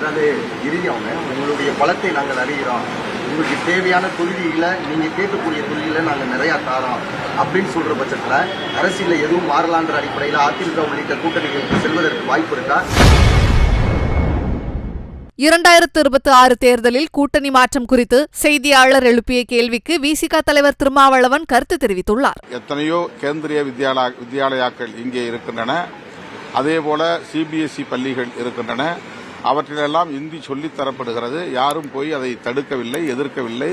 அதாவது இறுதியாக உங்களுடைய பலத்தை நாங்கள் அறிகிறோம், உங்களுக்கு தேவையான தொகுதிகளை நீங்கள் கேட்கக்கூடிய தொகுதிகளை நாங்கள் நிறையா தாரோம் அப்படின்னு சொல்கிற பட்சத்தில் அரசியலில் எதுவும் மாறலான்ற அடிப்படையில் அதிமுக உள்ளிட்ட கூட்டணிகளுக்கு செல்வதற்கு வாய்ப்பு இருக்கா? 2026 தேர்தலில் கூட்டணி மாற்றம் குறித்து செய்தியாளர் எழுப்பிய கேள்விக்கு விசிக தலைவர் திருமாவளவன் கருத்து தெரிவித்துள்ளார். எத்தனையோ கேந்திரிய வித்யாலயாக்கள் இங்கே இருக்கின்றன, அதேபோல சிபிஎஸ்இ பள்ளிகள் இருக்கின்றன. அவற்றிலெல்லாம் இந்தி சொல்லித் தரப்படுகிறது. யாரும் போய் அதை தடுக்கவில்லை, எதிர்க்கவில்லை,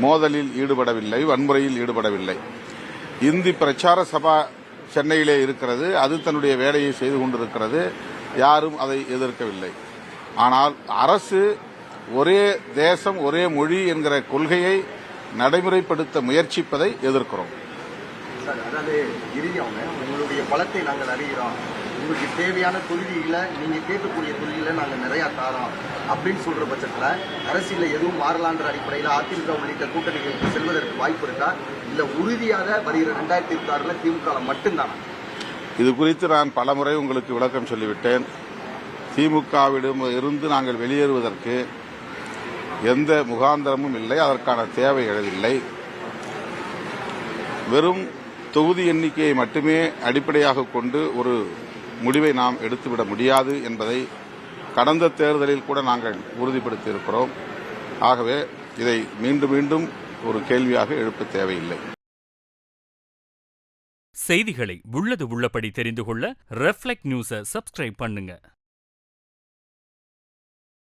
மோதலில் ஈடுபடவில்லை, வன்முறையில் ஈடுபடவில்லை. இந்தி பிரச்சார சபா சென்னையிலே இருக்கிறது, அது தன்னுடைய வேலையை செய்து கொண்டிருக்கிறது. யாரும் அதை எதிர்க்கவில்லை. ஆனால் அரசு ஒரே தேசம் ஒரே மொழி என்கிற கொள்கையை நடைமுறைப்படுத்த முயற்சிப்பதை எதிர்க்கிறோம். அதாவது இறுதியாக உங்களுடைய பலத்தை நாங்கள் அறிகிறோம், உங்களுக்கு தேவையான தொகுதிகளை நீங்கள் கேட்கக்கூடிய தொகுதிகளை நாங்கள் நிறையா தாரோம் அப்படின்னு சொல்கிற பட்சத்தில் அரசியலில் எதுவும் மாறலான்ற அடிப்படையில் அதிமுக உள்ளிட்ட கூட்டணிகளுக்கு செல்வதற்கு வாய்ப்பு இருக்கா? இல்லை உறுதியாக வருகிற 2026 திமுக மட்டும்தானா? இது குறித்து நான் பலமுறை உங்களுக்கு விளக்கம் சொல்லிவிட்டேன். திமுகவிடம் இருந்து நாங்கள் வெளியேறுவதற்கு எந்த முகாந்திரமும் இல்லை, அதற்கான தேவை எழவில்லை. வெறும் தொகுதி எண்ணிக்கையை மட்டுமே அடிப்படையாக கொண்டு ஒரு முடிவை நாம் எடுத்துவிட முடியாது என்பதை கடந்த தேர்தலில் கூட நாங்கள் உறுதிப்படுத்தியிருக்கிறோம். ஆகவே இதை மீண்டும் மீண்டும் ஒரு கேள்வியாக எழுப்ப தேவையில்லை. செய்திகளை உள்ளது உள்ளபடி தெரிந்து கொள்ள ரெஃப்ளெக்ட் நியூஸை சப்ஸ்கிரைப் பண்ணுங்க.